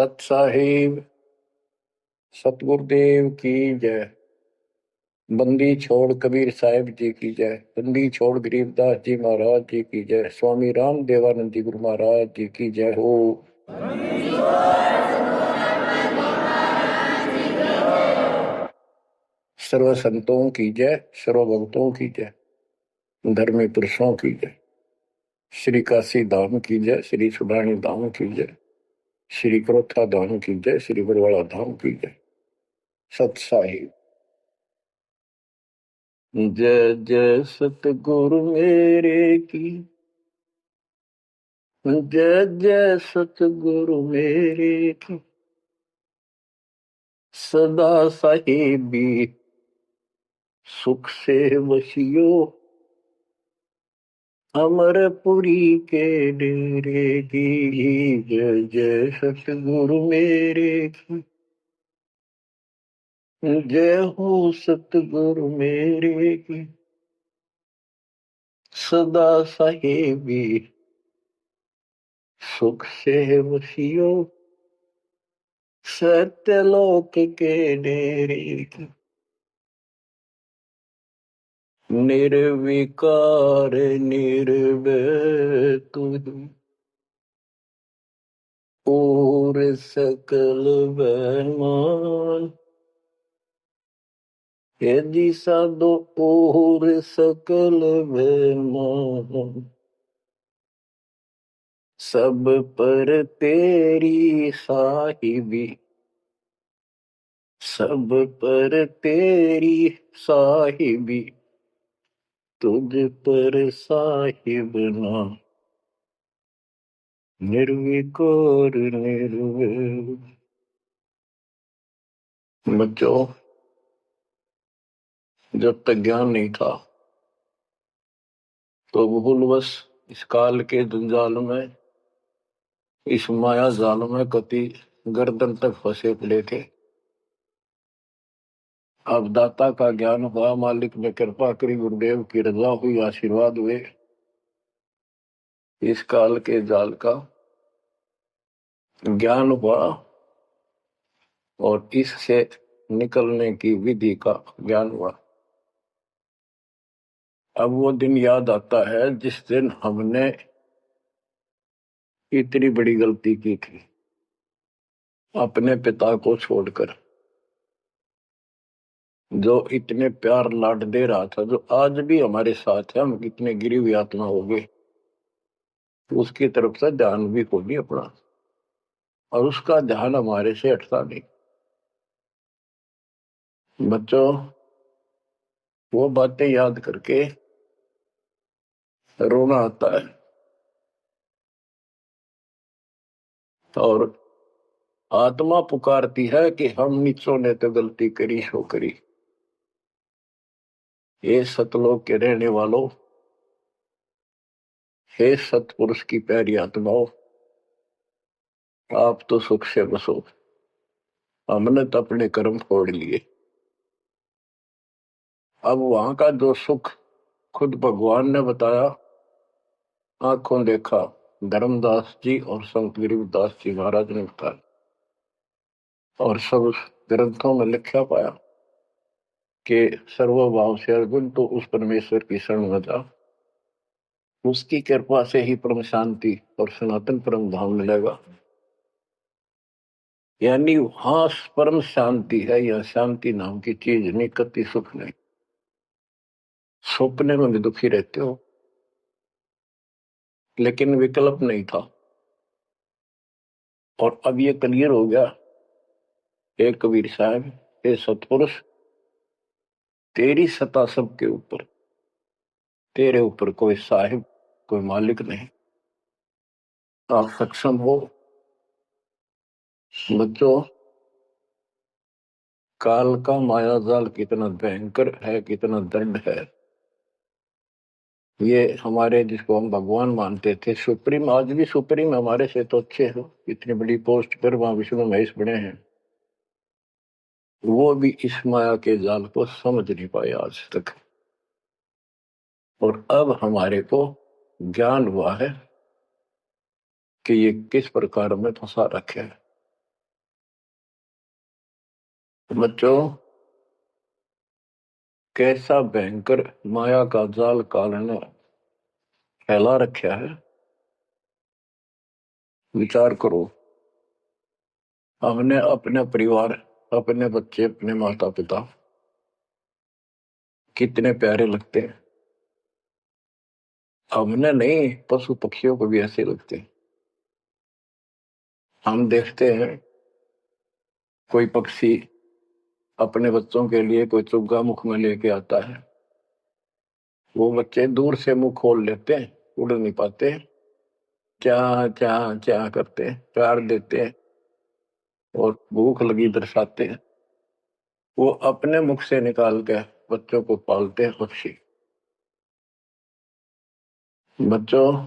सत साहिब सतगुरुदेव की जय। बंदी छोड़ कबीर साहिब जी की जय। बंदी छोड़ गरीबदास जी महाराज जी की जय। स्वामी राम देवानंद जी गुरु महाराज जी की जय हो। सर्व संतों की जय, सर्व भक्तों की जय, धर्मी पुरुषों की जय। श्री काशी धाम की जय, श्री सुडानी धाम की जय, श्री क्रोथा धाम की जय, श्री बरवाड़ा धाम की जय। सत साहिब जय जय सतगुरु मेरे की जय जय सतगुरु मेरे की। सदा साहिबी सुख से वसियो अमरपुरी के डेरे की। जय जय सतगुरु मेरे की जय हो सतगुरु मेरे की। सदा साहिबी सुख से वसियो सत्यलोक के डेरे की। निर्विकार निर्भय तुझ और सकल बेमान। यदि साधो और सकल बेमान। सब पर तेरी साहिबी सब पर तेरी साहिबी तुझ पर साहिब ना। निर्विकार निर्भय। बच्चों, जब तक ज्ञान नहीं था तो भूलवश इस काल के जंजाल में, इस माया जाल में कति गर्दन तक फंसे पड़े थे। अब दाता का ज्ञान हुआ, मालिक ने कृपा करी, गुरुदेव की रजा हुई, आशीर्वाद हुए। इस काल के जाल का ज्ञान हुआ और इससे निकलने की विधि का ज्ञान हुआ। अब वो दिन याद आता है जिस दिन हमने इतनी बड़ी गलती की थी, अपने पिता को छोड़कर, जो इतने प्यार लाड दे रहा था, जो आज भी हमारे साथ है। हम कितने गिरी हुई आत्मा हो गए, उसकी तरफ से ध्यान भी को नहीं अपना, और उसका ध्यान हमारे से हटता नहीं। बच्चों, वो बातें याद करके रोना आता है। और आत्मा पुकारती है कि हम नीचों ने तो गलती करी सो करी। हे सतलोक के रहने वालों, हे सतपुरुष की प्यारी आत्माओं, आप तो सुख से बसो। हमने तो अपने कर्म फोड़ लिए। अब वहां का जो सुख खुद भगवान ने बताया, आंखों देखा, धर्मदास जी और संत गरीबदास जी महाराज ने बताया, और सब ग्रंथों में लिखा पाया कि सर्वभाव से अर्जुन तो उस परमेश्वर की शरण में जा, उसकी कृपा से ही परम शांति और सनातन परम धाम मिलेगा। यानी वहां परम शांति है, या शांति नाम की चीज नहीं, कति सुख नहीं। सपने में भी दुखी रहते हो, लेकिन विकल्प नहीं था। और अब ये क्लियर हो गया। हे कबीर साहब, हे सतपुरुष, तेरी सत्ता सबके ऊपर, तेरे ऊपर कोई साहिब, कोई मालिक नहीं। आप सक्षम हो। बच्चों, काल का माया जाल कितना भयंकर है, कितना दंड है। ये हमारे, जिसको हम भगवान मानते थे, सुप्रीम, आज भी सुप्रीम हमारे से तो अच्छे हो, इतनी बड़ी पोस्ट पर वहां विष्णु महेश बने हैं, वो भी इस माया के जाल को समझ नहीं पाए आज तक। और अब हमारे को ज्ञान हुआ है कि ये किस प्रकार में फंसा रखे है। बच्चों, कैसा भयंकर माया का जाल काल ने फैला रखा है। विचार करो, हमने अपने परिवार, अपने बच्चे, अपने माता पिता कितने प्यारे लगते हैं। हमने नहीं, पशु पक्षियों को भी ऐसे लगते हैं। हम देखते हैं कोई पक्षी अपने बच्चों के लिए कोई चुग्गा मुख में लेके आता है, वो बच्चे दूर से मुंह खोल लेते हैं, उड़ नहीं पाते, क्या क्या क्या करते हैं, प्यार देते हैं और भूख लगी दर्शाते हैं। वो अपने मुख से निकाल के बच्चों को पालते हैं पक्षी। बच्चों,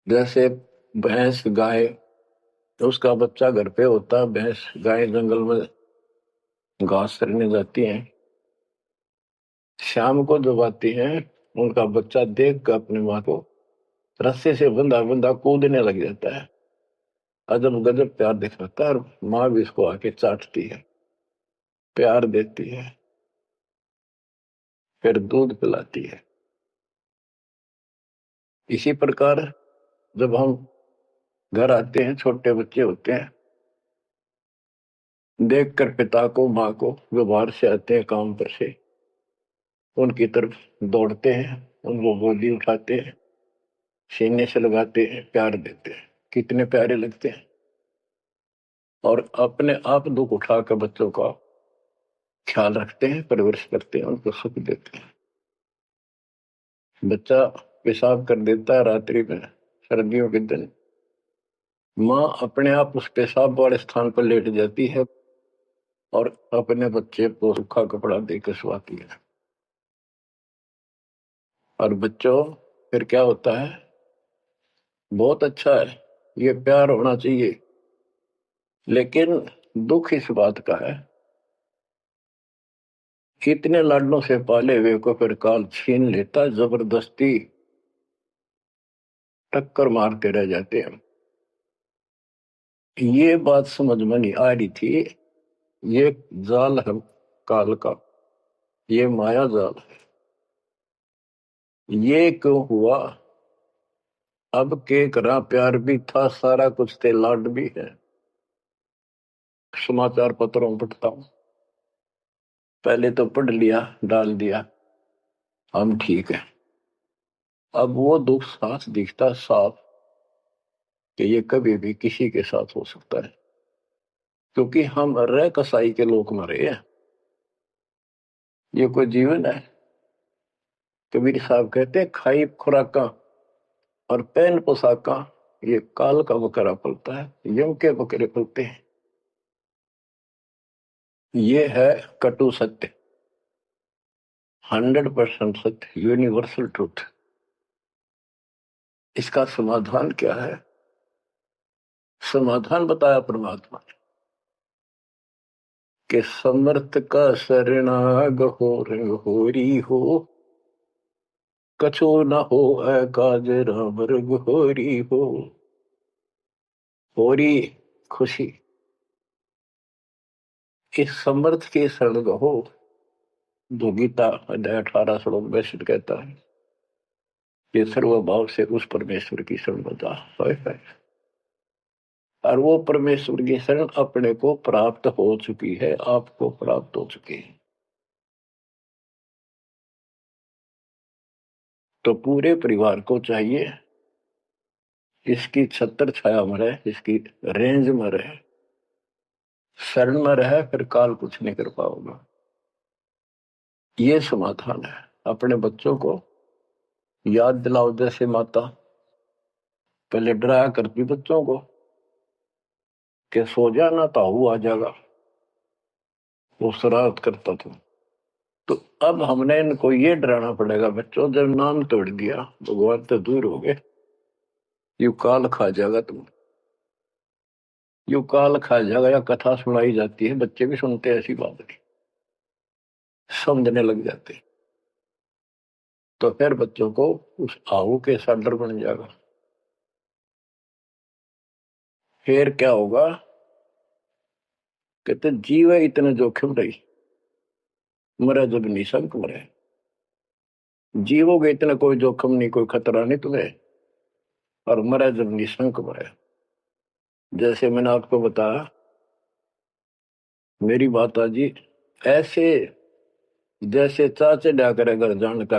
जैसे भैंस गाय, उसका बच्चा घर पे होता है, भैंस गाय जंगल में घास चरने जाती हैं, शाम को जब आती हैं उनका बच्चा देख कर अपनी माँ को रस्से से बंधा बंधा कूदने लग जाता है। अजब गजब प्यार दिखाता है और माँ भी इसको आके चाटती है, प्यार देती है, फिर दूध पिलाती है। इसी प्रकार जब हम घर आते हैं, छोटे बच्चे होते हैं, देख कर पिता को माँ को जो बाहर से आते हैं काम पर से, उनकी तरफ दौड़ते हैं, उनको गोदी उठाते हैं, सीने से लगाते हैं, प्यार देते हैं, कितने प्यारे लगते हैं। और अपने आप दुख उठाकर बच्चों का ख्याल रखते हैं, परवरिश करते हैं, उनको सुख देते हैं। बच्चा पेशाब कर देता है रात्रि में, सर्दियों के दिन, माँ अपने आप उस पेशाब वाले स्थान पर लेट जाती है और अपने बच्चे को सूखा कपड़ा देकर सुलाती है। और बच्चों, फिर क्या होता है? बहुत अच्छा है, ये प्यार होना चाहिए, लेकिन दुख इस बात का है कि इतने लाडलों से पाले हुए को फिर काल छीन लेता, जबरदस्ती टक्कर मारते रह जाते हैं। ये बात समझ में नहीं आ रही थी। ये जाल है काल का, ये माया जाल है। ये क्यों हुआ? अब के करा, प्यार भी था, सारा कुछ थे, लाड भी है। समाचार पत्रों पढ़ता हूं, पहले तो पढ़ लिया, डाल दिया, हम ठीक है। अब वो दुख साथ दिखता साफ कि ये कभी भी किसी के साथ हो सकता है, क्योंकि हम रह कसाई के लोग मरे हैं। ये कोई जीवन है? कबीर साहब कहते हैं, खाई खुराका और पहन पोशाका, ये काल का बकरा पलता है, यम के बकरे पलते हैं। ये है कटु सत्य, 100% सत्य, यूनिवर्सल ट्रूथ। इसका समाधान क्या है? समाधान बताया परमात्मा ने कि समर्थ का शरणाग हो होरी हो, कछो न हो काज राम होरी हो। होरी खुशी, इस समर्थ के शरण हो, जो गीता अध्याय 18 श्लोक 62 कहता है, ये सर्वभाव से उस परमेश्वर की शरण बता है। और वो परमेश्वर की शरण अपने को प्राप्त हो चुकी है, आपको प्राप्त हो चुकी है। तो पूरे परिवार को चाहिए इसकी छत्र छाया में रहे, इसकी रेंज में रहे, शरण में रहे, फिर काल कुछ नहीं कर पाओगे। ये समाधान है। अपने बच्चों को याद दिलाओ, जैसे माता पहले डराया करती बच्चों को कि सो जाना, ताऊ आ जाएगा, वो शरारत करता था। तो अब हमने इनको ये डराना पड़ेगा, बच्चों जब नाम तोड़ दिया, भगवान तो दूर हो गए, यू काल खा जाएगा तुम, यू काल खा जाएगा। या कथा सुनाई जाती है, बच्चे भी सुनते हैं, ऐसी बात नहीं, समझने लग जाते। तो फिर बच्चों को उस आहू के साथ डर बन जाएगा। फिर क्या होगा? कहते जीव है इतने जोखिम रही, मरे जब निशंक मरे। जीवोगे इतना कोई जोखिम नहीं, कोई खतरा नहीं तुम्हें, और मरे जब निशंक मरे। जैसे मैंने आपको बताया, मेरी माता जी ऐसे जैसे चाचे डा करे घर जाने का,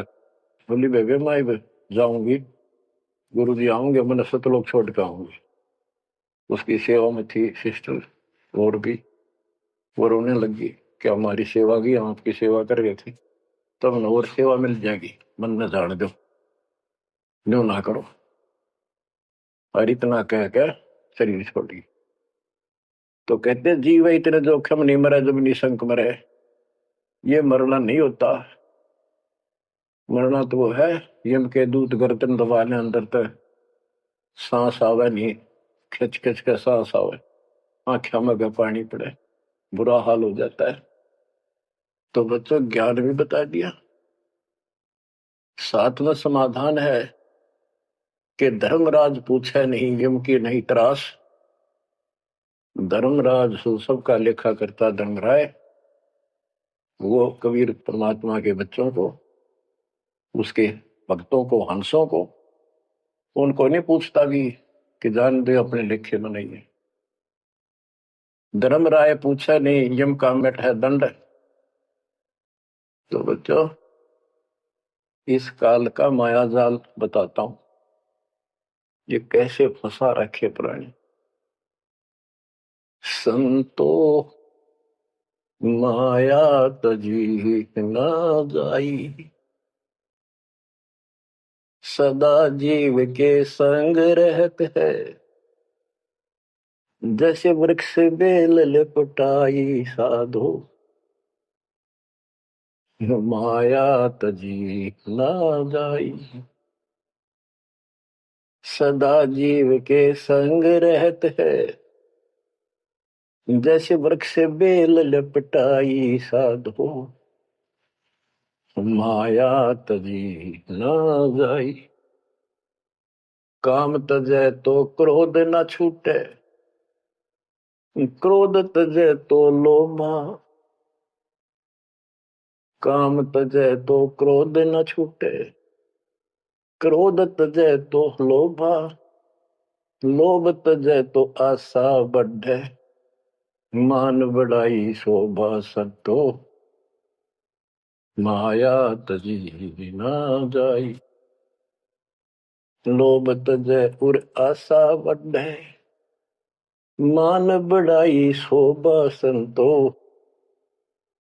बोली बेबे मैं जाऊंगी, गुरु जी आऊंगे, मैंने सतलोक छोड़ के आऊंगी। उसकी सेवा में थी सिस्टर और भी, वो रोने लगी कि हमारी सेवा की, हम आपकी सेवा कर रहे थे, तब न और सेवा मिल जाएगी, मन में जान दो, न्यू ना करो। और इतना कह के शरीर छोड़ी। तो कहते जीव इतने जोखिम नहीं मरे जब निशंक मरे। ये मरना नहीं होता, मरना तो वो है यम के दूत गर्दन दबाने अंदर तक सांस आवे नहीं, खिंच खिंच के सांस आवे, आंखों में का पानी पड़े, बुरा हाल हो जाता है। तो बच्चों ज्ञान भी बता दिया। सातवां समाधान है कि धर्मराज पूछे नहीं यम की नहीं त्रास। धर्मराज सबका लेखा करता धर्मराय, वो कबीर परमात्मा के बच्चों को, उसके भक्तों को, हंसों को, उनको नहीं पूछता भी कि जान दे अपने लेखे में नहीं है। धर्मराय पूछा नहीं यम का मिट है दंड। तो बच्चों इस काल का माया जाल बताता हूं, ये कैसे फंसा रखे प्राणी। संतो माया तजी न जाई, सदा जीव के संग रहत है, जैसे वृक्ष बेल लिपटाई साधो, माया तजी न जाई। सदा जीव के संग रहत है, जैसे वृक्ष बेल लिपटाई साधो, माया तजी न जाई। काम तजै तो क्रोध न छूटे, क्रोध तजै तो लोभा। काम तजै तो क्रोध न छूटे, क्रोध तजै तो लोभा। लोभ तजै तो आशा बढ़े, मान बढ़ाई शोभा सतो, माया तजी न जाई। लोभ तजै उर आशा बढ़े, मान बढ़ाई शोभा संतो,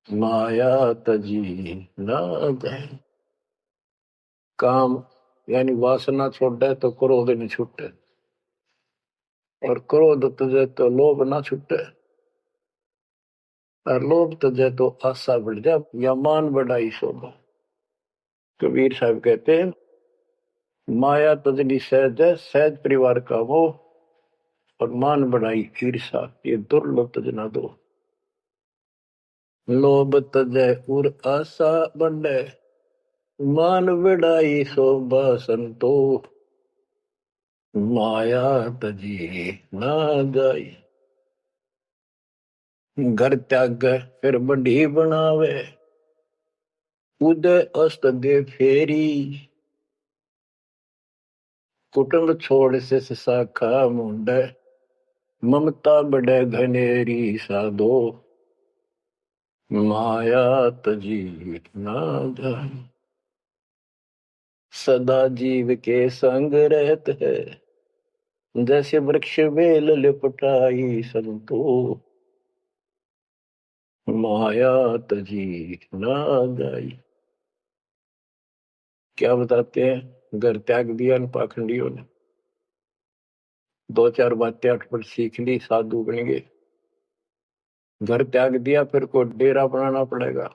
माया तजी न जाए। काम यानी वासना छोड़े तो क्रोध नहीं छूटे, और क्रोध तजे तो लोभ ना छूटे, और लोभ तजे तो आशा बढ़ जाए या मान बढ़ाई शोभा। कबीर साहब कहते हैं माया तजनी सहज है, सहज परिवार का वो, और मान बढ़ाई ईर्षा, ये दुर्लभ तजना दो। लोभ तजै उर आशा बढ़े, मान बढ़ाई शोभा संतो, माया तजी ना जाई। घर त्याग फिर बढ़ी बनावे, उदय अस्त दे फेरी। कुटुंब छोड़ से शाखा मुंडे, ममता बढ़े घनेरी साधो, माया तजी ना जाई। सदा जीव के संग रहत है, जैसे वृक्ष बेल लिपटाई संतो, माया तजी ना जाई। क्या बताते हैं, घर त्याग दिया इन पाखंडियों ने, दो चार बातें अठ पर सीख ली, साधु बन गए। घर त्याग दिया, फिर को डेरा बनाना पड़ेगा,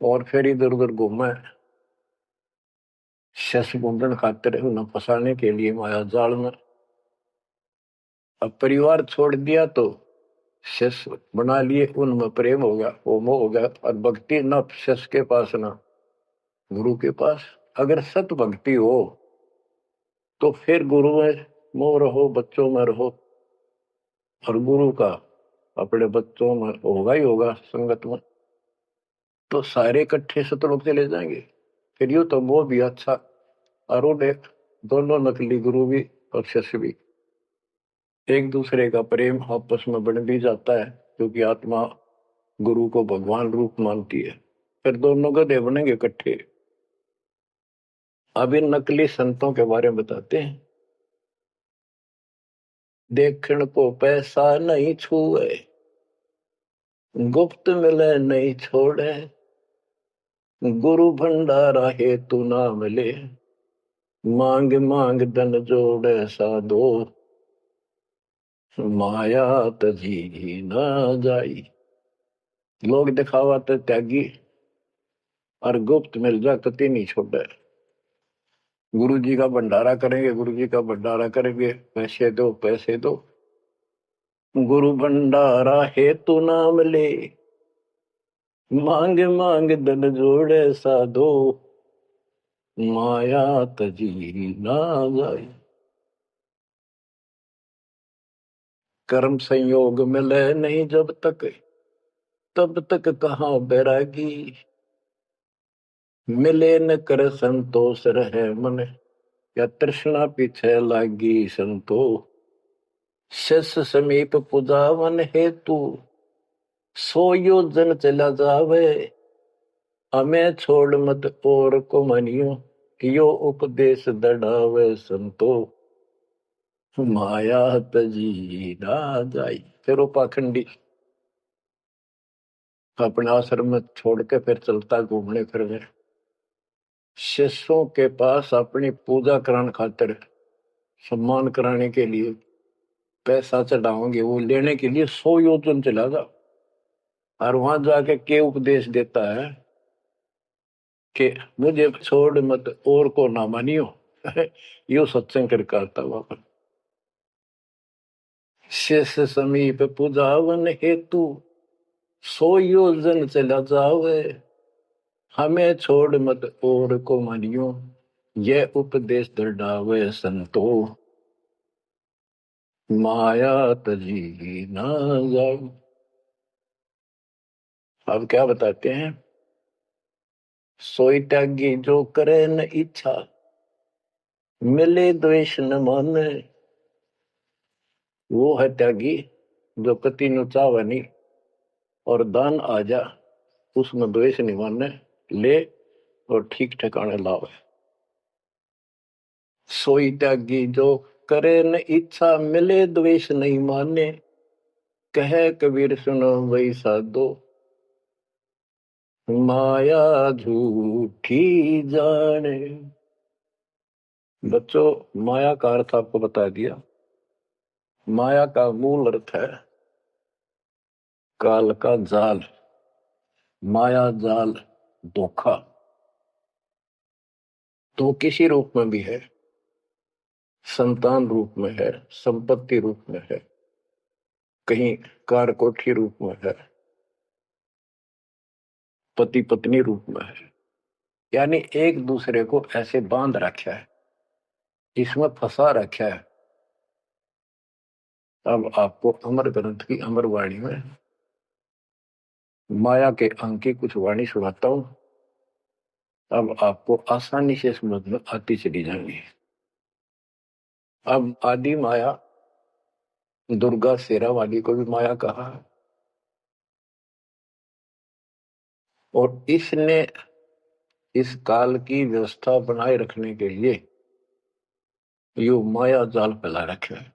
और फिर इधर उधर घूमे शस गुंडन खातिर, उन्हें फंसाने के लिए माया जाल में। अब परिवार छोड़ दिया तो शस बना लिए, उनमें प्रेम हो गया, वो मोह हो गया, और भक्ति न शस के पास ना गुरु के पास। अगर सत भक्ति हो तो फिर गुरु में मोह रहो, बच्चों में रहो, और गुरु का अपने बच्चों में होगा ही होगा संगत में, तो सारे इकट्ठे सतलोक चले जाएंगे। फिर यूं तो वो भी अच्छा और वो देख, दोनों नकली गुरु भी और शिष्य भी एक दूसरे का प्रेम आपस में बढ़ भी जाता है, क्योंकि आत्मा गुरु को भगवान रूप मानती है। फिर दोनों गधे बनेंगे इकट्ठे। अब इन नकली संतों के बारे में बताते हैं। देखण को पैसा नहीं छुए, गुप्त मिले नहीं छोड़े, गुरु भंडारा है तू ना मिले, मांग मांग धन जोड़े साधो, माया तजी ना जाई। लोग दिखावा तो त्यागी, और गुप्त मिल जा कति नहीं छोड़े। गुरु जी का भंडारा करेंगे, गुरु जी का भंडारा करेंगे, पैसे दो पैसे दो, गुरु भंडारा है तू नाम ले, मांग मांग धन जोड़े साधो, माया तजी ना जाए। कर्म संयोग मिले नहीं जब तक, तब तक कहाँ बैरागी, मिले न कर संतोष रहे मन, या तृष्णा पीछे लागी संतो। शिष्य समीप पुजावन हेतु, सो योजन चला जावे, हमें छोड़ मत और को मनियो, यो उपदेश दड़ावे संतो, माया तजी ना जाई। फिर वो पाखंडी अपने आश्रम में छोड़ के फिर चलता घूमने फिरने, शिष्यों के पास अपनी पूजा कराने खातिर, सम्मान कराने के लिए पैसा चढ़ाओगे, वो लेने के लिए 100 योजन चला जा। और वहां जाके के उपदेश देता है कि मुझे छोड़ मत और को ना मानियो। यो सत्संग कर करता वहां। शिष्य समीप पूजावन हेतु, 100 योजन चला जावे, हमें छोड़ मत और को मानियो, ये उपदेश दृढ़ावे संतो, माया तजी ना जाओ। अब क्या बताते हैं, सोई त्यागी जो करे न इच्छा, मिले द्वेष न माने, वो है त्यागी जो कति नु चावे नहीं, और दान आ जा उसमें द्वेष नहीं माने, ले और ठीक ठिकाने लावे। सोई त्यागी जो करे न इच्छा, मिले द्वेष नहीं माने, कहे कबीर सुनो वही साधो, माया झूठी जाने। बच्चों, माया का अर्थ आपको बता दिया। माया का मूल अर्थ है काल का जाल, माया जाल, धोखा। तो किसी रूप में भी है, संतान रूप में है, संपत्ति रूप में है, कहीं कार कोठी रूप में है, पति पत्नी रूप में है, यानी एक दूसरे को ऐसे बांध रखा है, इसमें फंसा रखा है। अब आपको अमर ग्रंथ की अमर वाणी में माया के अंग की कुछ वाणी सुनाता हूं। अब आपको आसानी से समझ में आती चली जाएंगी। अब आदि माया, दुर्गा शेरा वाली को भी माया कहा है, और इसने इस काल की व्यवस्था बनाए रखने के लिए यो माया जाल फैला रखे है।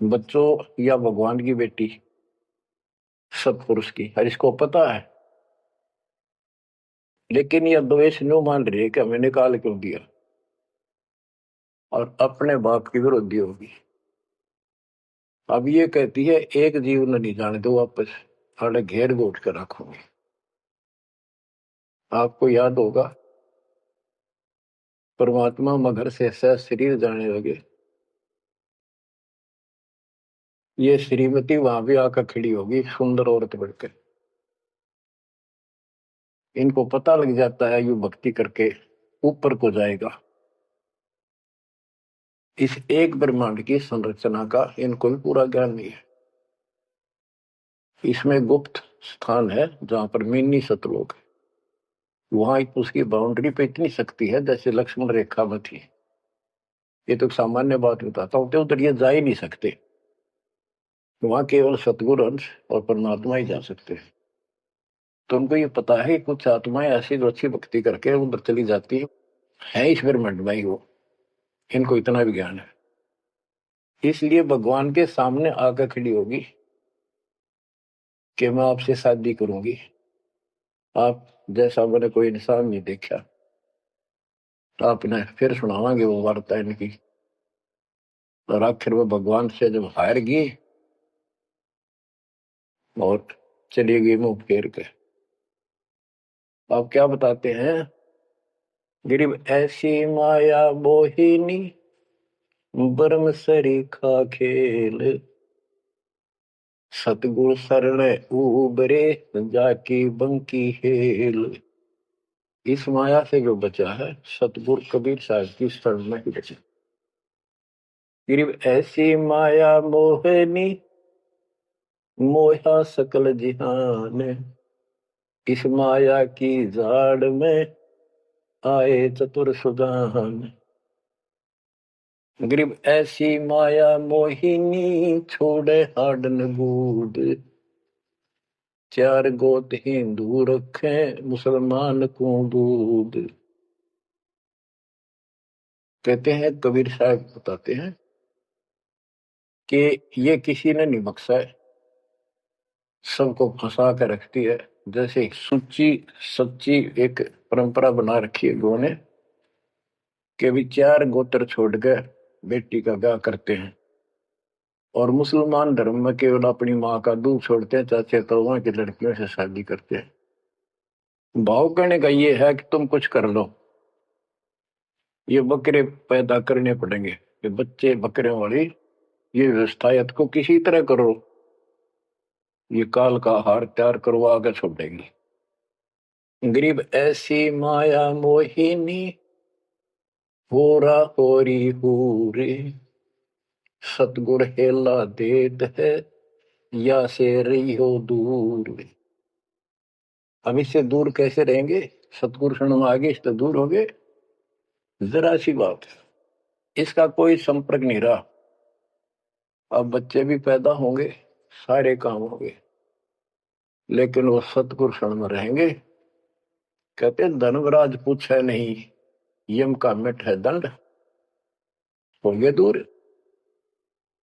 बच्चों, या भगवान की बेटी सतपुरुष की, हर इसको पता है, लेकिन यह द्वेष न्यू मान रही है कि हमें निकाल क्यों दिया, और अपने बाप की विरोधी होगी। अब ये कहती है एक जीव न नहीं जाने दो वापस, अरे घेर घोट कर रखोगे। आपको याद होगा परमात्मा मगर से सह शरीर जाने लगे, ये श्रीमती वहां भी आकर खड़ी होगी सुंदर औरत बढ़कर। इनको पता लग जाता है यू भक्ति करके ऊपर को जाएगा। इस एक ब्रह्मांड की संरचना का इनको भी पूरा ज्ञान नहीं है। इसमें गुप्त स्थान है जहां पर मिनी सतलोक है। वहां उसकी बाउंड्री पे इतनी शक्ति है जैसे लक्ष्मण रेखा में थी। ये तो सामान्य बात बताता हूँ, तो उधर ये जा ही नहीं सकते। वहां केवल सतगुरु अंश और परमात्मा ही जा सकते हैं। तो उनको ये पता है कि कुछ आत्माएं ऐसी जो अच्छी भक्ति करके उधर चली जाती है इस ब्रह्मांड में ही वो, इनको इतना भी ज्ञान है। इसलिए भगवान के सामने आकर खड़ी होगी कि मैं आपसे शादी करूंगी। आप जैसा मैंने कोई इंसान नहीं देखा। आपने फिर सुनावांगे वो वार्ता इनकी। और आखिर में भगवान से जब हार गई और चली गई मुंह फेर के। आप क्या बताते हैं? गरीब ऐसी माया मोहिनी ब्रह्म सरीखा खेल, सतगुरु शरण उबरे जाकी बंकी हेल। इस माया से जो बचा है सतगुरु कबीर साहब की शरण में ही बचा। गरीब ऐसी माया मोहिनी मोहा सकल जिहान, इस माया की जाड़ में आए चतुर सुजान। गरीब ऐसी माया मोहिनी छोड़े हाडन बूद, चार गोत हिंदू रखे मुसलमान को दूध। कहते हैं कबीर साहब बताते हैं कि ये किसी ने नहीं बख्शा है, सबको फंसा कर रखती है। जैसे सुच्ची सच्ची एक परंपरा बना रखी है लोगों ने कि भी चार गोत्र छोड़कर बेटी का ब्याह करते हैं। और मुसलमान धर्म में केवल अपनी माँ का दूध छोड़ते हैं, चाचे ताऊओं की लड़कियों से शादी करते हैं। भाव कहने का ये है कि तुम कुछ कर लो, ये बकरे पैदा करने पड़ेंगे, ये बच्चे बकरे वाली ये व्यवस्था या तो किसी तरह करो, ये काल का हार तैयार करो, आगे छोड़ेंगे। गरीब ऐसी माया मोहिनी होरा होरी हूरे, सतगुर हेला देत है या से रही हो दूर। हम इससे दूर कैसे रहेंगे? सतगुरु शरण में आगे इससे दूर हो गए? जरा सी बात है, इसका कोई संपर्क नहीं रहा। अब बच्चे भी पैदा होंगे, सारे काम होंगे, लेकिन वो सतगुरु शरण में रहेंगे। कहते धर्मराज पूछे नहीं, यम का मिट है दंड, होंगे दूर।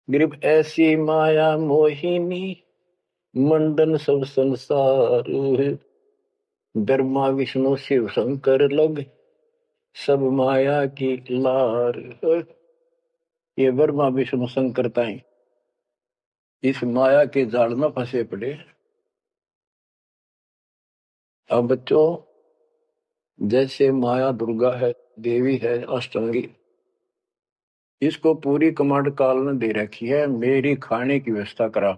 गरीब ऐसी माया मोहिनी मंडन सब संसार, ब्रह्मा विष्णु शिव शंकर लग सब माया की लार। ये ब्रह्मा विष्णु शंकर ताई इस माया के जाल में फंसे पड़े। अब बच्चों, जैसे माया दुर्गा है, देवी है अष्टांगी, इसको पूरी कमांड काल ने दे रखी है, मेरी खाने की व्यवस्था करा।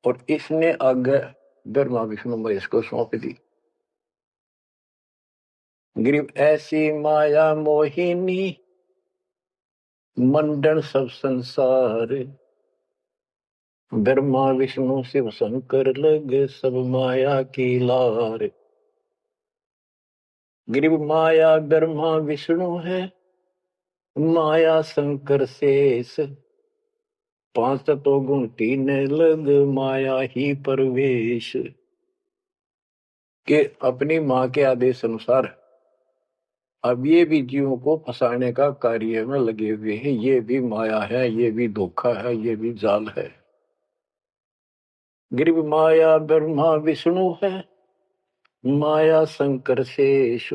और इसने आगे ब्रह्मा विष्णु महेश को सौंप दी। गरीब ऐसी माया मोहिनी मंडन सब संसार, ब्रह्मा विष्णु शिव शंकर लग सब माया की लार। गरीब माया ब्रह्मा विष्णु है माया शंकर शेष, पांच तो गुण तीन लग माया ही परवेश। के अपनी माँ के आदेश अनुसार अब ये भी जीवों को फंसाने का कार्य में लगे हुए हैं। ये भी माया है, ये भी धोखा है, ये भी जाल है। गरीब माया ब्रह्मा विष्णु है माया शंकर शेष,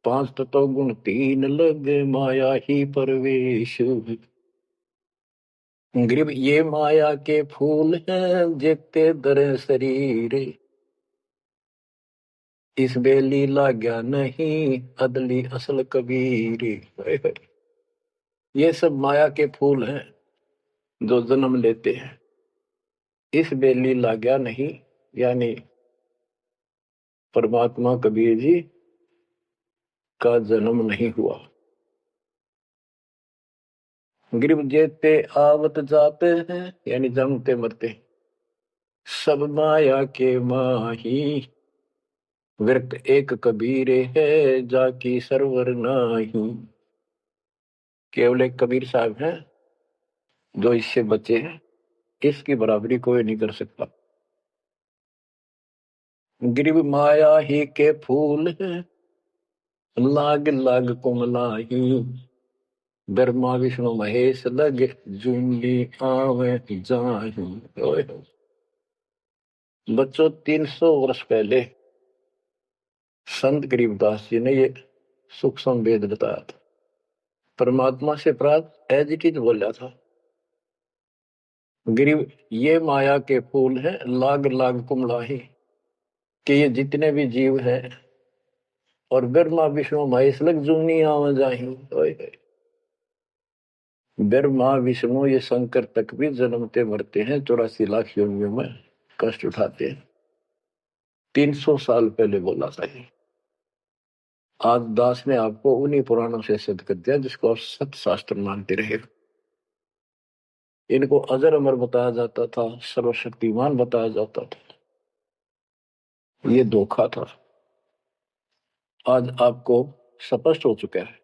पांच तत्व गुण तीन लग माया ही परवेश। गरीब ये माया के फूल हैं जेते दर शरीर, इस बेली लाग्या नहीं अदली असल कबीर। ये सब माया के फूल हैं जो जन्म लेते हैं, इस बेली लाग्या नहीं यानी परमात्मा कबीर जी का जन्म नहीं हुआ। गरीब जेते आवत जाते हैं यानी जन्मते मरते, सब माया के माही, विरक्त एक कबीर है, जाकी सरवर नाही। केवल एक कबीर साहब हैं जो इससे बचे हैं, इसकी बराबरी कोई नहीं कर सकता। गिरिव माया ही के फूल है, लाग लाग कुमलाही। ब्रह्मा विष्णु महेश लग, जूली आवे जाही। ओए होए। बच्चों, 300 वर्ष पहले संत गरीबदास जी ने ये सूक्ष्म वेद बताया था। परमात्मा से प्राप्त एज इट इज बोला था। गिरिव ये माया के फूल हैं, लाग लाग कुमलाही, कि ये जितने भी जीव हैं और ब्रह्मा विष्णु महेश लग जूनी आव जाही। ओए होए। ब्रह्मा विष्णु ये शंकर तक भी जन्मते मरते हैं, 84 लाख योनियों में कष्ट उठाते हैं। 300 साल पहले बोला था ये। आज दास ने आपको उन्हीं पुराणों से सिद्ध कर दिया जिसको आप सत्य शास्त्र मानते रहे। इनको अजर अमर बताया जाता था, सर्वशक्तिमान बताया जाता था। ये धोखा था। आज आपको स्पष्ट हो चुका है।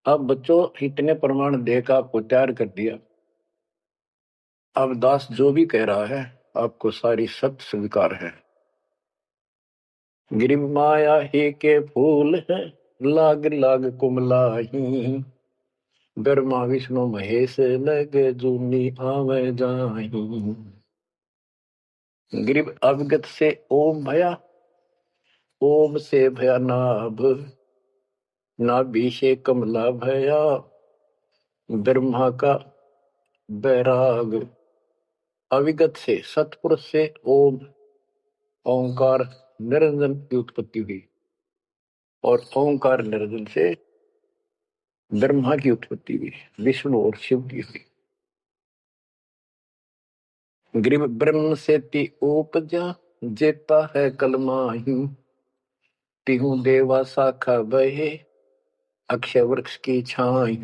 अब बच्चों, इतने प्रमाण देकर आपको तैयार कर दिया। अब दास जो भी कह रहा है आपको सारी सत्य स्वीकार है। गिरि माया ही के फूल है, लाग लाग कुमलाही। ब्रह्मा विष्णु महेश लग, जूनी आवे जाही। गिरिव अवगत से ओम भया, ओम से भया नाभ, नाभि से कमला भया, ब्रह्मा का बैराग। अविगत से सतपुरुष से ओम ओंकार निरंजन की उत्पत्ति हुई, और ओंकार निरंजन से ब्रह्मा की उत्पत्ति हुई, विष्णु और शिव की हुई। ग्रीव ब्रह्म से ति उपजा, जेता है कलमाही। तिहु देवा शाखा बहे, अक्षय वृक्ष की छाई।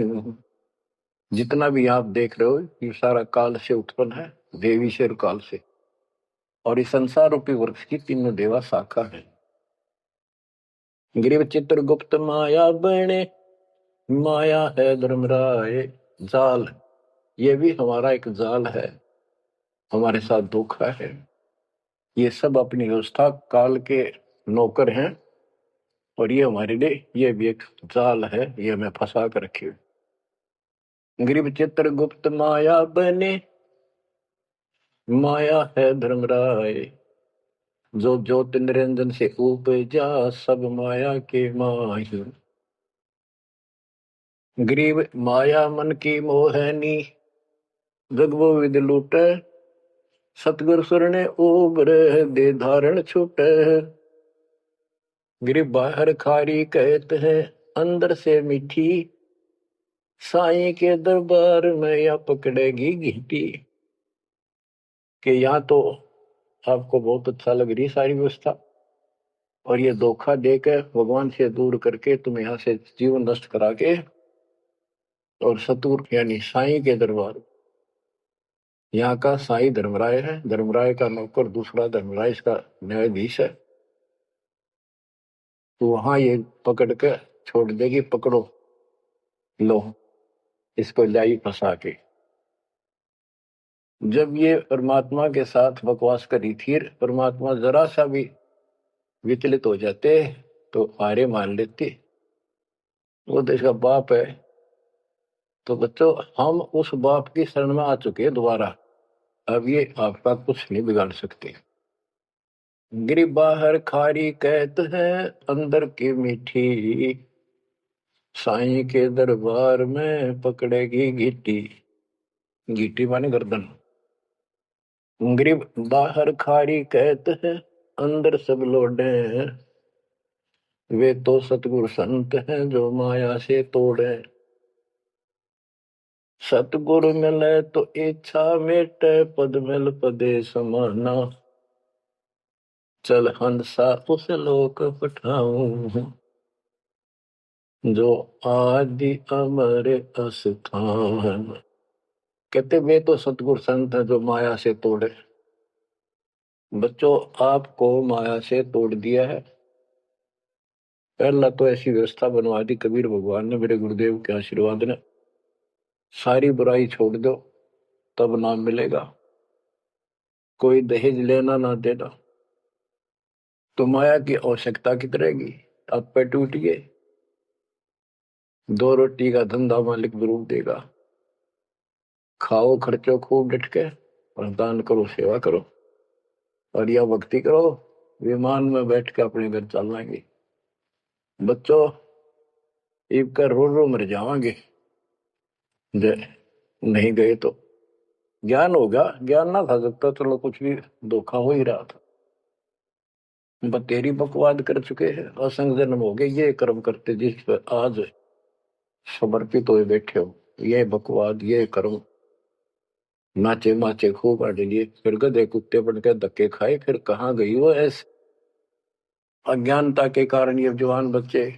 जितना भी आप देख रहे हो ये सारा काल से उत्पन्न है, देवी से और काल से। और इस संसार रूपी वृक्ष की तीनों देवा शाखा है। गिरिव चित्रगुप्त माया बने, माया है धर्मराय। जाल, ये भी हमारा एक जाल है, हमारे साथ धोखा है। ये सब अपनी व्यवस्था काल के नौकर हैं, और ये हमारे लिए ये भी एक जाल है, ये हमें फंसा कर रखे। गिरिव चित्रगुप्त माया बने, माया है धर्मराय। जो ज्योति निरंजन से उपजा, सब माया के माही। ग्रीव माया मन की मोहनी, जग वो विद लूटे। सतगुर सुर ने उबर, दे धारण छूटे। ग्रीव बाहर खारी कहते हैं, अंदर से मीठी। साईं के दरबार में या पकड़ेगी घीटी। कि यहाँ तो आपको बहुत अच्छा लग रही सारी व्यवस्था, और ये धोखा देकर भगवान से दूर करके तुम यहाँ से जीवन नष्ट करा के, और सतुर यानी साईं के दरबार। यहाँ का साईं धर्मराय है, धर्मराय का नौकर दूसरा धर्मराय इसका न्यायाधीश है। तो वहां ये पकड़ के छोड़ देगी, पकड़ो लो इसको लाई फंसा के। जब ये परमात्मा के साथ बकवास करी थी, परमात्मा जरा सा भी विचलित हो जाते तो हारे मान लेते। वो देश का बाप है। तो बच्चों, हम उस बाप की शरण में आ चुके हैं दोबारा। अब ये आपका कुछ नहीं बिगाड़ सकते। गिरी बाहर खारी कहत है, अंदर की मीठी। साईं के दरबार में पकड़ेगी गीटी। गीटी माने गर्दन। गिरी बाहर खारी कहत है, अंदर सब लोडे। वे तो सतगुरु संत हैं, जो माया से तोड़े। सतगुरु मिले तो इच्छा मेटे, पद मिल पदे समाना। चल हंसा उस लोक पठाऊं, जो आदि अमर अस्थान। कहते वे तो सतगुरु संत है जो माया से तोड़े। बच्चों, आपको माया से तोड़ दिया है। पहला तो ऐसी व्यवस्था बनवा दी कबीर भगवान ने, मेरे गुरुदेव के आशीर्वाद ने। सारी बुराई छोड़ दो, तब नाम मिलेगा। कोई दहेज लेना ना देना। तो माया की आवश्यकता कित रहेगी? आप पे टूट गए। 2 रोटी का धंधा मालिक जरूर देगा। खाओ खर्चो खूब डट के, और दान करो, सेवा करो, और यह भक्ति करो। विमान में बैठ के अपने घर चल जाएंगे। बच्चों, इब का रो रो मर जावांगे नहीं गए तो। ज्ञान होगा, ज्ञान ना था सकता, चलो कुछ भी धोखा हो ही रहा था। बतेरी बकवाद कर चुके हैं, असंग जन्म हो गए ये कर्म करते जिस पर आज समर्पित हुए बैठे हो। ये बकवाद, ये कर्म, नाचे माचे खूब आटे लिए, फिर गधे कुत्ते बन के धक्के खाए, फिर कहाँ गई वो ऐसे अज्ञानता के कारण। ये जवान बच्चे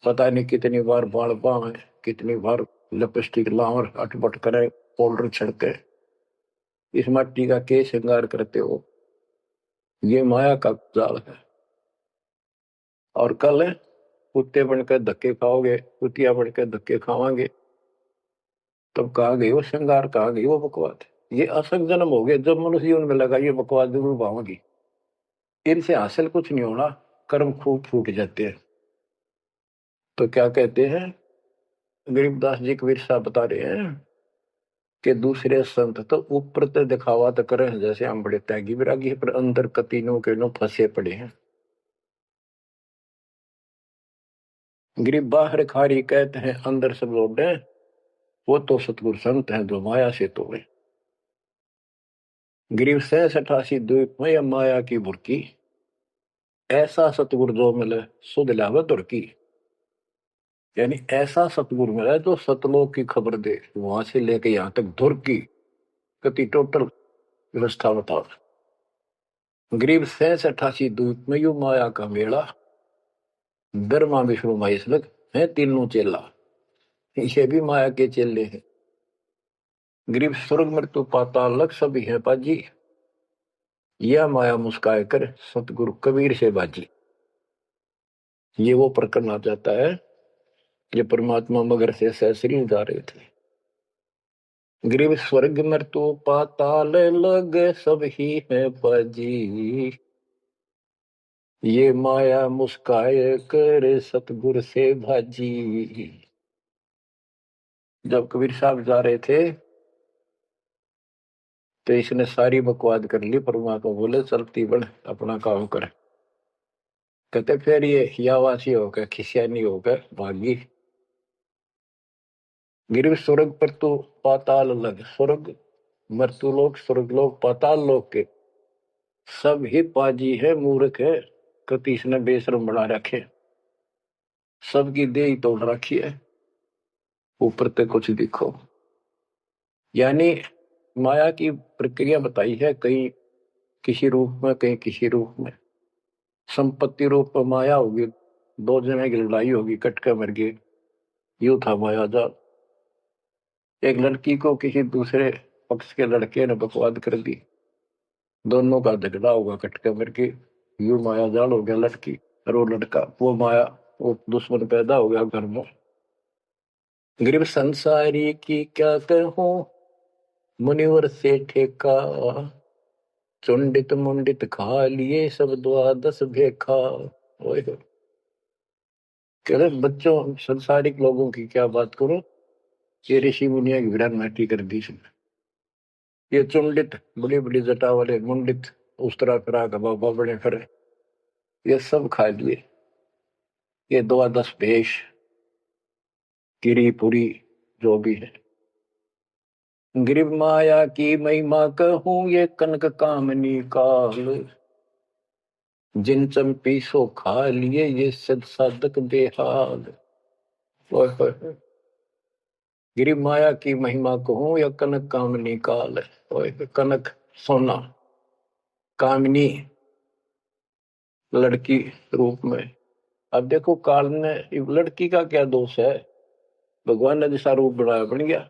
पता नहीं कितनी बार बाल पावे, कितनी बार लिपस्टिक लावर अटपट करे, पाउडर छिड़के, इस मट्टी का के श्रृंगार करते हो। ये माया का जाल है। और कल कुत्ते बनकर धक्के खाओगे, कुतिया बनकर धक्के खावांगे, तब कहाँ गई वो श्रृंगार, कहाँ गई वो बकवाद। ये असंग जन्म हो गए। जब मनुष्य जीवन में लगा ये बकवाद जरूर भावगी, इनसे हासिल कुछ नहीं होना, कर्म खूब फूट जाते हैं। तो क्या कहते हैं गरीबदास जी कबीर साहब बता रहे हैं कि दूसरे संत तो ऊपर तो दिखावा तो करें जैसे हम बड़े त्यागी विरागी, पर अंदर कतीनों के नो फंसे पड़े हैं। गरीब बाहर खारी कहते हैं, अंदर सब लौटे, वो तो सतगुरु संत हैं जो माया से तोड़े। गरीब 87 द्वीप में या माया की बुरकी, ऐसा सतगुरु जो मिले सुध लावे दुर्की। यानी ऐसा सतगुरु मिला जो सतलोक की खबर दे, वहां से लेके यहां तक धुर की कति टोटल व्यवस्था बताओ। गरीब 87 द्वीप में यू माया का मेला, ब्रह्मा विष्णु महेश लग है तीनों चेला, ये भी माया के चेले हैं। गरीब स्वर्ग मृत्यु पाताल लग सभी है पाजी, यह माया मुस्काए कर सतगुरु कबीर से बाजी। ये वो प्रकरण आ जाता है ये परमात्मा मगर से सहसरी जा रहे थे। गरीब स्वर्ग मृत्यु पाताल लग सब ही है बाजी, ये माया मुस्काए कर सतगुरु से भाजी। जब कबीर साहब जा रहे थे तो इसने सारी बकवाद कर ली। परमात्मा बोले चलती बढ़, अपना काम कर। कहते फिर ये हियावासी होकर खिसियानी होकर भागी। गिर स्वर्ग पर तो पाताल लग, स्वर्ग मृत्यु लोक, स्वर्ग लोक, पाताल लोक के सब ही पाजी है, मूर्ख है, कति इसने बेशरम बना रखे, सबकी देह तोड़ रखी है, ऊपर तक कुछ दिखो। यानी माया की प्रक्रिया बताई है, कहीं किसी रूप में, कहीं किसी रूप में। संपत्ति रूप में माया होगी, 2 जने की लड़ाई होगी, कट के मर गए, यू था माया जाल। एक लड़की को किसी दूसरे पक्ष के लड़के ने बकवाद कर दी, दोनों का झगड़ा होगा, कट के मर गए, यू माया जाल हो गया लड़की। और वो लड़का, वो माया, वो दुश्मन पैदा हो गया घर में। गरीब संसारी की क्या कहूं, मुनिवर से ठेका, चुंडित मुंडित खा लिए सब 12 भेखा। कह रहे बच्चों, संसारिक लोगों की क्या बात करूं, ये ऋषि मुनिया की विरान माटी कर दी। ये चुंडित बड़ी बड़ी जटा वाले, मुंडित उस तरह फिरा का बाबा बड़े फिरे, ये सब खा लिए। ये 12 भेष, गिरी पुरी, जो भी है। गरीब माया की महिमा कहूं, ये कनक कामनी काल, जिन चंपी सो खा लिए ये सद साधक बेहाल। गिरी माया की महिमा कहूं या कनक कामनी काल, कनक सोना, कामनी लड़की रूप में। अब देखो काल ने, लड़की का क्या दोष है, भगवान ने जैसा रूप बनाया बन गया।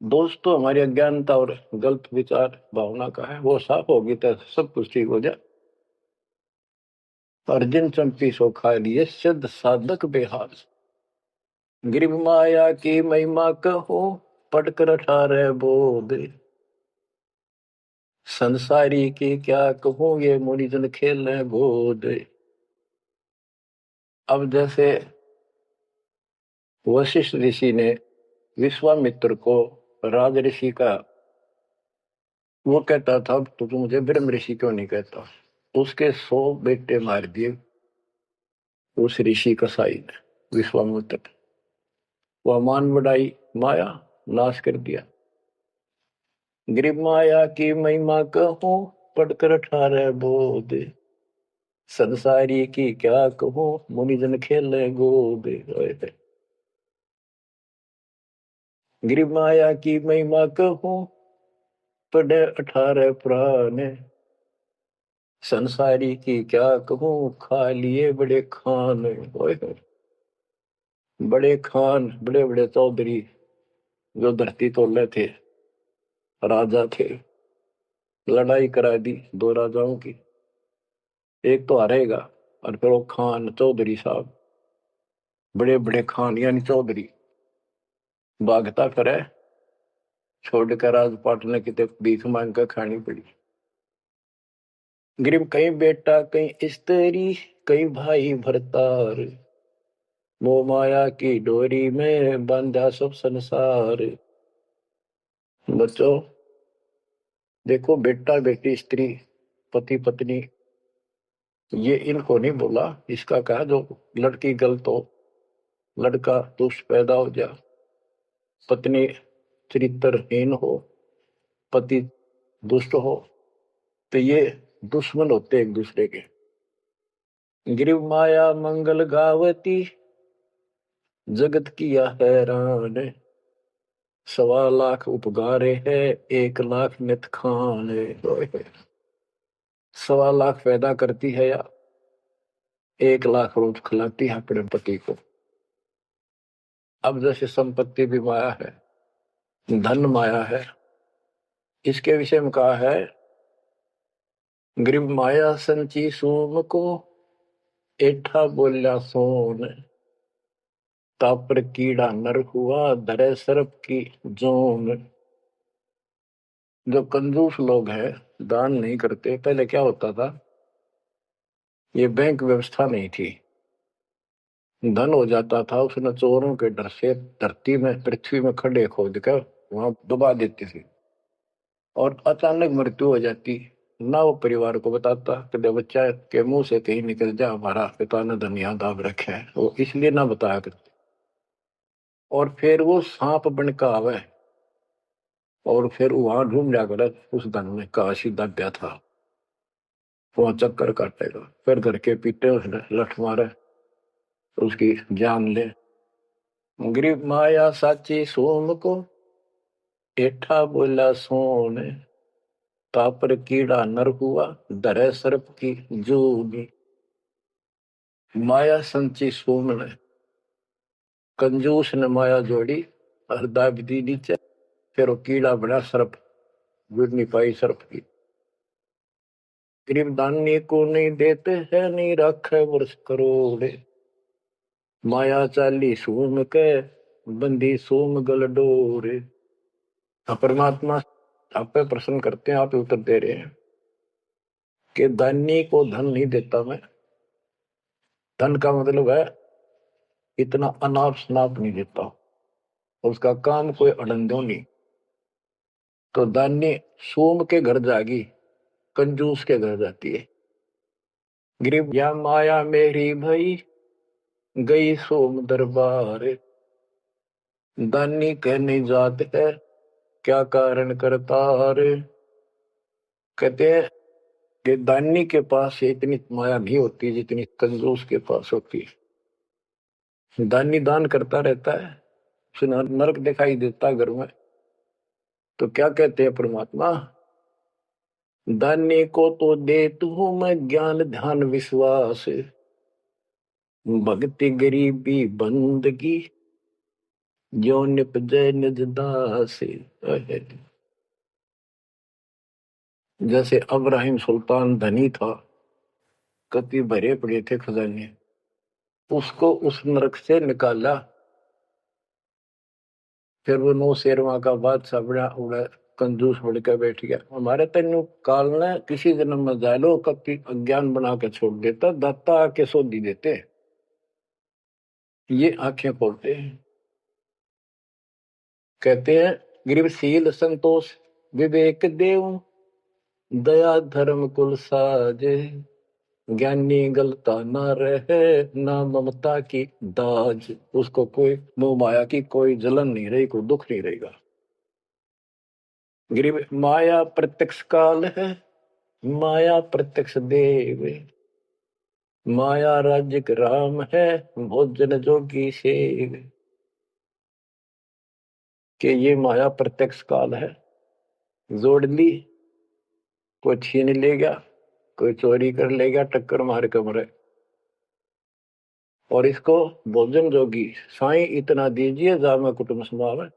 दोस्तों हमारी अज्ञानता और गलत विचार भावना का है, वो साफ होगी तो सब कुछ ठीक हो जाए। अर्जुन चंपी सो खा लिए सिद्ध साधक बेहाल। गिरिव माया की महिमा कहो पढ़कर अठारह बोध। संसारी की क्या कहूँ ये मुनिजन खेल गोद। अब जैसे वशिष्ठ ऋषि ने विश्वामित्र को राज ऋषि का, वो कहता था तो तू मुझे ब्रह्म ऋषि क्यों नहीं कहता। उसके 100 बेटे मार दिए उस ऋषि कसाई ने, विश्वामित्र। वह मान बढ़ाई माया, नाश कर दिया। ग्रीब माया की महिमा कहूँ पढ़कर 18 बोध। संसारी की क्या कहूँ मुनिजन खेले गोद। ग्रीब माया की महिमा कहूँ पढ़े 18 पुराण। संसारी की क्या कहूँ खा लिए बड़े खान। बड़े खान, बड़े बड़े चौधरी जो धरती तोड़े थे, राजा थे। लड़ाई करा दी दो राजाओं की, एक तो हारेगा और फिर वो खान चौधरी साहब, बड़े बड़े खान यानी चौधरी, भागता करे छोड़कर राजपाट ने कितने भीख मांग कर खानी पड़ी। गरीब कहीं बेटा कहीं स्त्री कहीं भाई भरतार। मोह माया की डोरी में बांधा सब संसार। बच्चों देखो, बेटा बेटी स्त्री पति पत्नी ये इनको नहीं बोला, इसका कहा जो लड़की गलत हो, लड़का दुष्ट पैदा हो जा, पत्नी चरित्रहीन हो, पति दुष्ट हो, तो ये दुश्मन होते एक दूसरे के। गिरिव माया मंगल गावती जगत किया हैरान। 1.25 लाख उपगारे है 1 लाख नित खान। 1.25 लाख पैदा करती है या 1 लाख रोज खिलाती है अपने पति को। अब जैसे संपत्ति भी माया है, धन माया है, इसके विषय में कहा है ग्रीब माया संची सोम को एठा बोल्या सोन। तापर कीड़ा नर हुआ धरे सर्प की जोन। जो कंजूस लोग हैं, दान नहीं करते, पहले क्या होता था, ये बैंक व्यवस्था नहीं थी, धन हो जाता था उसने चोरों के डर से धरती में पृथ्वी में खड्डे खोद कर वहां दबा देती थी, और अचानक मृत्यु हो जाती ना, वो परिवार को बताता कि बच्चा के मुंह से कहीं निकल जा हमारा पिता ने धन याद दाब रखे है, वो इसलिए ना बताया करते। और फिर वो सांप बन का आवे और फिर वहां ढूंढ जाकर उस धन में काशी दब्या था, वहां चक्कर काटेगा, फिर घर के पीटे उसने लठ मारे उसकी जान ले। गरीब माया साची सोम को एठा बोला सोन। तापर कीड़ा नर हुआ धरे सर्प की जूनी। माया संची सोम ने, कंजूस ने माया जोड़ी और दाब दी नीचे, फिर वो कीड़ा बना सर्प, गिर नहीं पाई सर्प की। गरीब दानी को नहीं देते है नहीं रखे वर्ष करोड़। माया चाली सोम के बंदी सोम गल डोर। परमात्मा आप पे प्रश्न करते हैं, आप उत्तर दे रहे हैं कि दानी को धन नहीं देता मैं। धन का मतलब है इतना अनाप शनाप नहीं देता, उसका काम कोई अड़ंदो नहीं। तो दानी सोम के घर जागी, कंजूस के घर जाती है। गरीब या माया मेरी भई गई सोम दरबार। दानी कहने जात है क्या कारण करतार। कहते हैं कि दानी के पास इतनी माया नहीं होती जितनी कंजूस के पास होती है। दानी दान करता रहता है, उसे नरक दिखाई देता घर में, तो क्या कहते हैं परमात्मा, दानी को तो दे तू मैं ज्ञान ध्यान विश्वास। भक्ति गरीबी बंदगी जो निपजे निज दासी। जैसे अब्राहिम सुल्तान धनी था, कति भरे पड़े थे खजाने, उसको उस नरक से निकाला। फिर वो नौ शेरवा का बादशाह बड़ा उड़ा कंजूस बन के बैठ गया। हमारे तेन काल ने किसी जन्म में जालो कति अज्ञान बना के छोड़ देता, दाता आके सोधी देते, ये आंखें खोलते हैं। कहते हैं गरीबशील संतोष विवेक देव, दया धर्म कुल साजे, ज्ञानी गलता ना रहे, ना ममता की दाज। उसको कोई मोह माया की कोई जलन नहीं रही, कोई दुख नहीं रहेगा। गरीब माया प्रत्यक्ष काल है, माया प्रत्यक्ष देव, माया राज्य राम है, भोजन जोगी सेव। कि ये माया प्रत्यक्ष काल है, जोड़ ली, कोई छीन ले गया, कोई चोरी कर ले गया, टक्कर मार के मरे। और इसको भोजन जोगी साईं इतना दीजिए जामे कुटुंब समावे,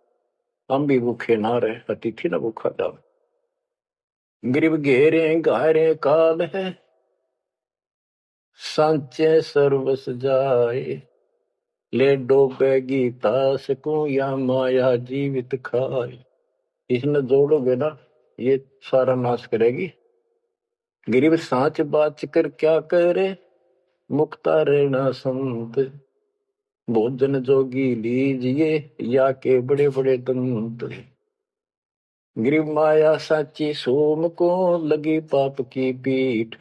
हम भी भूखे ना रहे, अतिथि न भूखा जावे। गरीब घेरे घारे काल है, सांचे सर्वस जाए, ले डोबेगी तास को या माया जीवित खाए। इसने जोड़ोगे ना, ये सारा नाश करेगी। गरीब सांच बाच कर क्या करे, मुक्ता रहना संत, भोजन जोगी लीजिए या के बड़े बड़े दंत। गरीब माया साची सोम को लगी पाप की पीठ,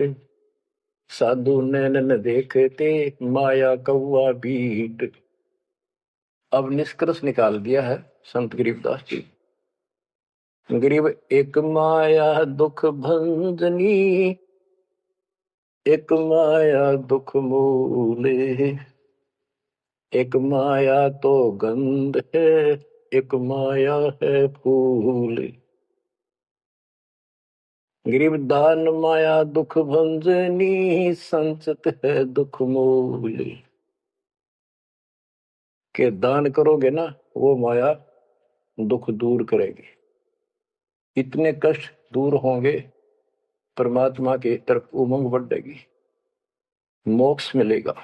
साधु नैन न देखते माया कौआ बीट। अब निष्कर्ष निकाल दिया है संत गरीबदास जी। गरीब एक माया दुख भंजनी, एक माया दुख मूले, एक माया तो गंध है, एक माया है फूल। गरीब दान माया दुख भंजनी, संचित है दुख मूल। के दान करोगे ना, वो माया दुख दूर करेगी। इतने कष्ट दूर होंगे, परमात्मा की तरफ उमंग बढ़ेगी, मोक्ष मिलेगा,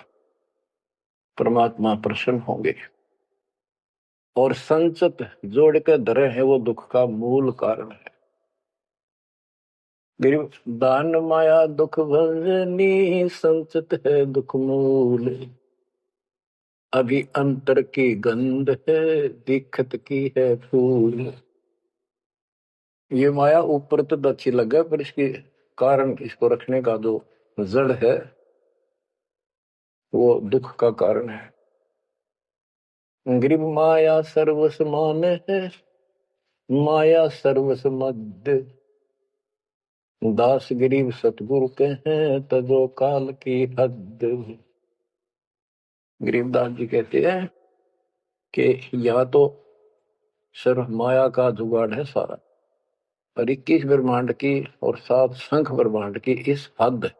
परमात्मा प्रसन्न होंगे। और संचित जोड़ के धरे हैं, वो दुख का मूल कारण है। गरीब दान माया दुख भंजनी, संचित है दुख मूल। अभी अंतर की गंध है, दिखत की है फूल। ये माया ऊपर तो अच्छी लगे, पर इसके कारण, इसको रखने का जो जड़ है, वो दुख का कारण है। गरीब माया सर्वस मान है, माया सर्वस मद, दास गरीब सतगुरु के हैं, तजो काल की हद। गरीबदास जी कहते हैं कि या तो सिर्फ माया का जुगाड़ है सारा, और 21 ब्रह्मांड की और 7 संख ब्रह्मांड की इस हद,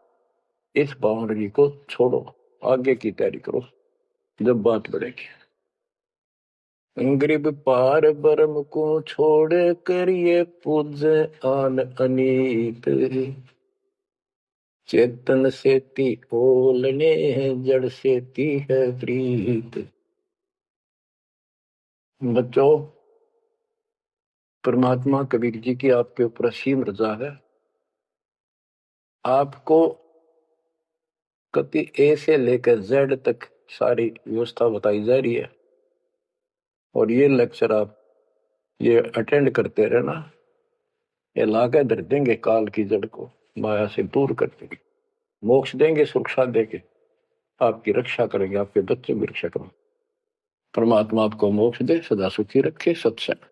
इस बाउंड्री को छोड़ो, आगे की तैयारी करो, जब बात बढ़ेगी। गरीब पार ब्रह्म को छोड़ कर ये पूज आन अनीत, चेतन सेती ओलने जड़ सेती है प्रीत। बच्चों, परमात्मा कबीर जी की आपके ऊपर असीम रजा है। आपको कति ए से लेकर जेड तक सारी व्यवस्था बताई जा रही है, और ये लेक्चर आप ये अटेंड करते रहना, ये लाके धर देंगे काल की जड़ को, माया से दूर कर देंगे, मोक्ष देंगे, सुरक्षा देंगे, आपकी रक्षा करेंगे, आपके बच्चों की रक्षा करेंगे। परमात्मा आपको मोक्ष दे, सदा सुखी रखे। सत्संग।